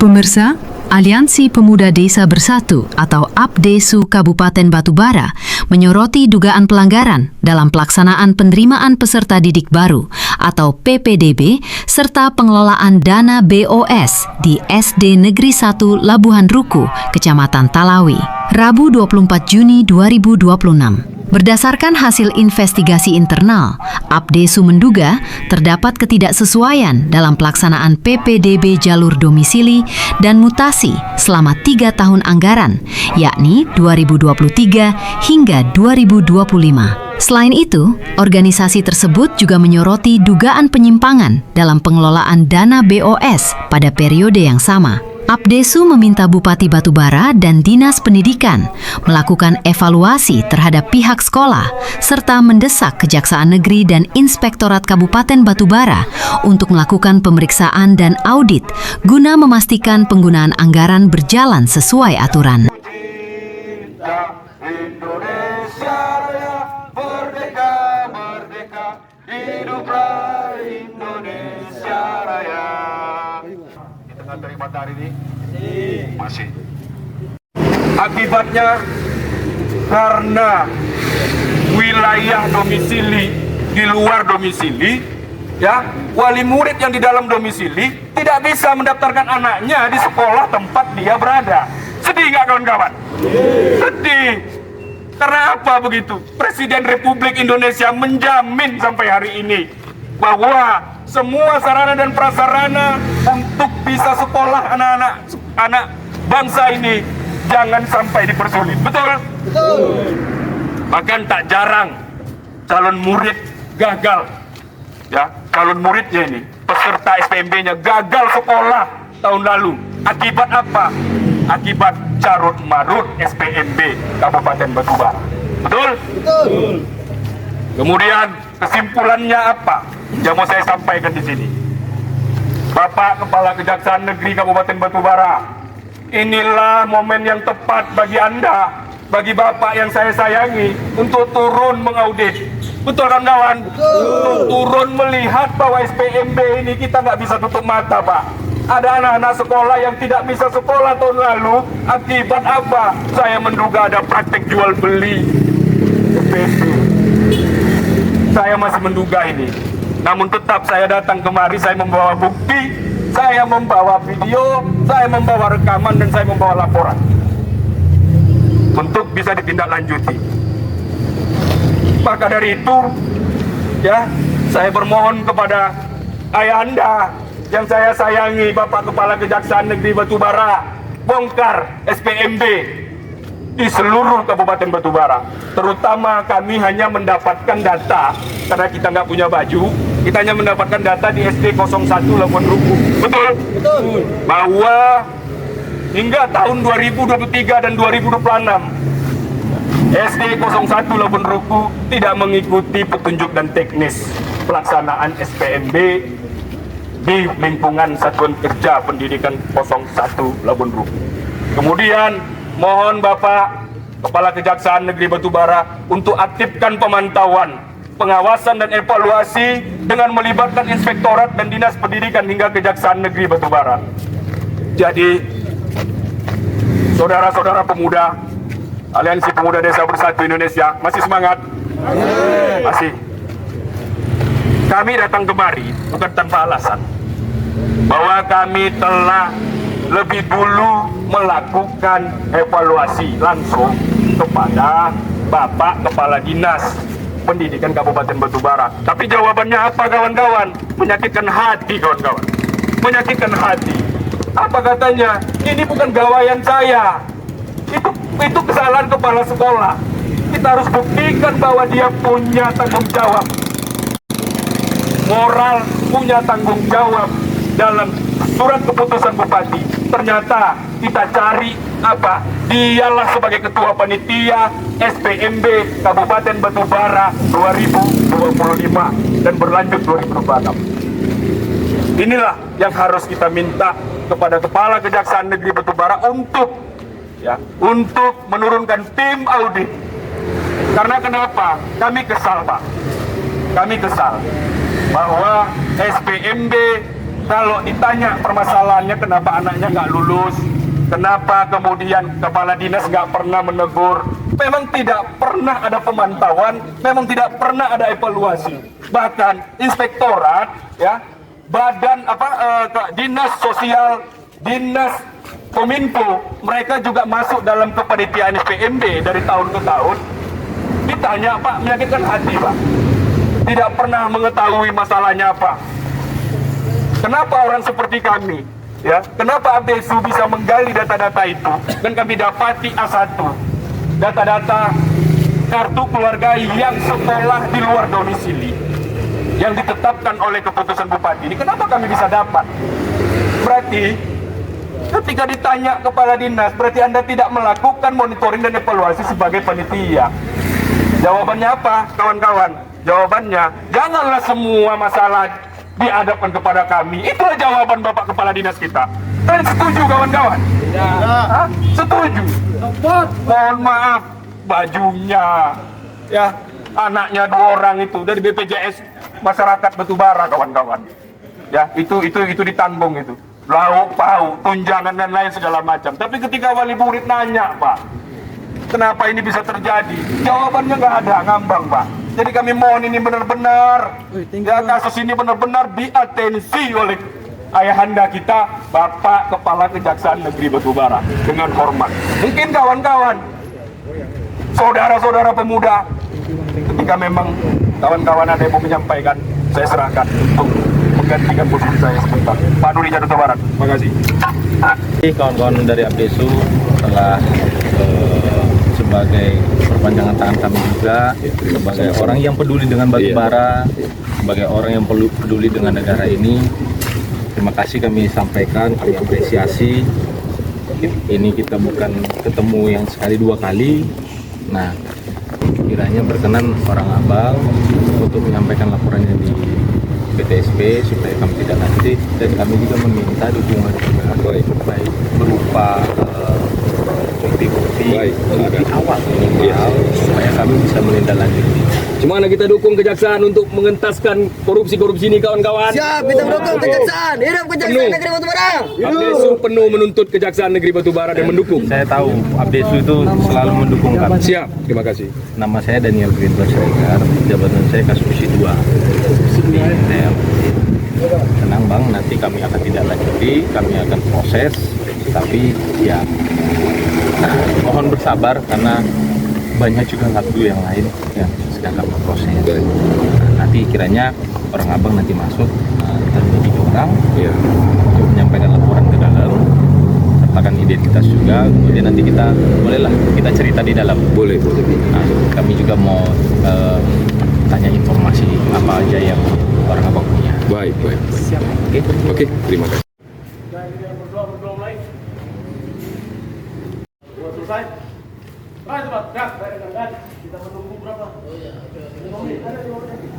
Pemirsa, Aliansi Pemuda Desa Bersatu atau APDESU Kabupaten Batubara menyoroti dugaan pelanggaran dalam pelaksanaan penerimaan peserta didik baru atau PPDB serta pengelolaan dana BOS di SD Negeri 1 Labuhan Ruku, Kecamatan Talawi, Rabu 24 Juni 2026. Berdasarkan hasil investigasi internal, APDESU menduga terdapat ketidaksesuaian dalam pelaksanaan PPDB jalur domisili dan mutasi selama 3 tahun anggaran, yakni 2023 hingga 2025. Selain itu, organisasi tersebut juga menyoroti dugaan penyimpangan dalam pengelolaan dana BOS pada periode yang sama. APDESU meminta Bupati Batubara dan Dinas Pendidikan melakukan evaluasi terhadap pihak sekolah serta mendesak Kejaksaan Negeri dan Inspektorat Kabupaten Batubara untuk melakukan pemeriksaan dan audit guna memastikan penggunaan anggaran berjalan sesuai aturan. Indonesia Raya, merdeka, merdeka, hiduplah Indonesia Raya. Dari matahari ini masih. Akibatnya karena wilayah domisili di luar domisili, ya, wali murid yang di dalam domisili tidak bisa mendaftarkan anaknya di sekolah tempat dia berada. Sedih nggak kawan-kawan? Sedih. Karena apa begitu? Presiden Republik Indonesia menjamin sampai hari ini bahwa semua sarana dan prasarana untuk bisa sekolah anak bangsa ini jangan sampai dipersulit. Betul? Betul. Bahkan tak jarang calon murid gagal. Ya, calon muridnya ini, peserta SPMB-nya gagal sekolah tahun lalu. Akibat apa? Akibat carut marut SPMB Kabupaten Batubara. Betul? Betul. Kemudian kesimpulannya apa yang mau saya sampaikan di sini? Bapak Kepala Kejaksaan Negeri Kabupaten Batubara, inilah momen yang tepat bagi Anda, bagi Bapak yang saya sayangi, untuk turun mengaudit. Betul kan kawan? Betul. Turun melihat bahwa SPMB ini kita nggak bisa tutup mata, Pak. Ada anak-anak sekolah yang tidak bisa sekolah tahun lalu. Akibat apa? Saya menduga ada praktek jual beli SPMB. Saya masih menduga ini. Namun tetap saya datang kemari, saya membawa bukti, saya membawa video, saya membawa rekaman, dan saya membawa laporan untuk bisa ditindaklanjuti. Maka dari itu, ya, saya bermohon kepada ayah Anda yang saya sayangi, Bapak Kepala Kejaksaan Negeri Batubara, bongkar SPMB di seluruh Kabupaten Batubara. Terutama kami hanya mendapatkan data, karena kita nggak punya baju, kita hanya mendapatkan data di SD 01 Labuhan Ruku. Betul? Betul. Bahwa hingga tahun 2023 dan 2026, SD 01 Labuhan Ruku tidak mengikuti petunjuk dan teknis pelaksanaan SPMB di lingkungan Satuan Kerja Pendidikan 01 Labuhan Ruku. Kemudian mohon Bapak Kepala Kejaksaan Negeri Batubara untuk aktifkan pemantauan, pengawasan dan evaluasi dengan melibatkan Inspektorat dan Dinas Pendidikan hingga Kejaksaan Negeri Batubara. Jadi, saudara-saudara pemuda, Aliansi Pemuda Desa Bersatu Indonesia, masih semangat? Masih. Kami datang kemari bukan tanpa alasan, bahwa kami telah lebih dulu melakukan evaluasi langsung kepada Bapak Kepala Dinas Pendidikan Kabupaten Batubara. Tapi jawabannya apa, kawan-kawan? Menyakitkan hati, kawan-kawan. Menyakitkan hati. Apa katanya? Ini bukan gawaian saya. Itu kesalahan kepala sekolah. Kita harus buktikan bahwa dia punya tanggung jawab moral, punya tanggung jawab dalam surat keputusan Bupati. Ternyata kita cari apa? Dialah sebagai ketua panitia SPMB Kabupaten Batubara 2025 dan berlanjut 2026. Inilah yang harus kita minta kepada Kepala Kejaksaan Negeri Batubara untuk menurunkan tim audit. Karena kenapa? Kami kesal, Pak. Kami kesal bahwa SPMB Kalau ditanya permasalahannya kenapa anaknya nggak lulus, kenapa kemudian kepala dinas nggak pernah menegur, memang tidak pernah ada pemantauan, memang tidak pernah ada evaluasi. Bahkan inspektorat, ya, badan dinas sosial, dinas Kominfo, mereka juga masuk dalam kepanitiaan SPMD dari tahun ke tahun. Ditanya, Pak, menyakitkan hati, Pak. Tidak pernah mengetahui masalahnya apa. Kenapa orang seperti kami, ya? Kenapa Abdesu bisa menggali data-data itu dan kami dapati A1, data-data kartu keluarga yang sekolah di luar domisili yang ditetapkan oleh keputusan bupati ini. Kenapa kami bisa dapat? Berarti ketika ditanya kepala dinas, berarti Anda tidak melakukan monitoring dan evaluasi sebagai panitia. Jawabannya apa, kawan-kawan? Jawabannya, janganlah semua masalah dihadapkan kepada kami. Itulah jawaban Bapak Kepala Dinas kita. Kalian setuju, kawan-kawan? Tidak. Setuju? Mohon maaf, bajunya, ya, anaknya 2 orang itu dari BPJS Masyarakat Batubara, kawan-kawan. Ya, itu ditanggung itu. Lauk pauk, tunjangan dan lain segala macam. Tapi ketika wali murid nanya, Pak, kenapa ini bisa terjadi? Jawabannya nggak ada, ngambang, Pak. Jadi kami mohon ini benar-benar, ya, kasus ini benar-benar diatensi oleh ayahanda kita, Bapak Kepala Kejaksaan Negeri Batubara, dengan hormat. Mungkin kawan-kawan, saudara-saudara pemuda, ketika memang kawan-kawan ada yang mau menyampaikan, saya serahkan untuk menggantikan posisi saya sebentar. Pak Nuri Jatuh Barat, terima kasih. Kawan-kawan dari Abdesu telah sebagai perpanjangan tangan kami juga, sebagai orang yang peduli dengan batubara, sebagai orang yang peduli dengan negara ini. Terima kasih kami sampaikan, kami apresiasi. Ini kita bukan ketemu yang sekali 2 kali. Nah, kiranya berkenan orang Abang untuk menyampaikan laporannya di PTSP supaya kami tidak lanjut, dan kami juga meminta dukungan baik berupa bukti-bukti awal supaya kami bisa menindaklanjuti. Gimana kita dukung kejaksaan untuk mengentaskan korupsi-korupsi ini, kawan-kawan? Siap, kita mendukung kejaksaan. Hidup kejaksaan negeri Batubara. Abdesu penuh menuntut kejaksaan negeri Batubara dan mendukung. Saya tahu Abdesu itu selalu mendukung kami. Siap, terima kasih. Nama saya Daniel Greenberg Siregar, jabatan saya Kaskusi 2 di DL. Tenang Bang, nanti kami akan tidak lanjuti, kami akan proses, tapi ya mohon bersabar karena banyak juga lagu yang lain yang sedang kami proses. Nanti kiranya orang Abang nanti masuk terjadi 3 orang untuk menyampaikan laporan ke dalam, sertakan identitas juga, kemudian nanti kita bolehlah kita cerita di dalam. Boleh. Nah, kami juga mau tanya informasi apa aja yang orang Abang punya. Baik. Siap. Oke, terima kasih. Selesai. Cepat, kita menunggu berapa? 5 menit. Ada 5 menit.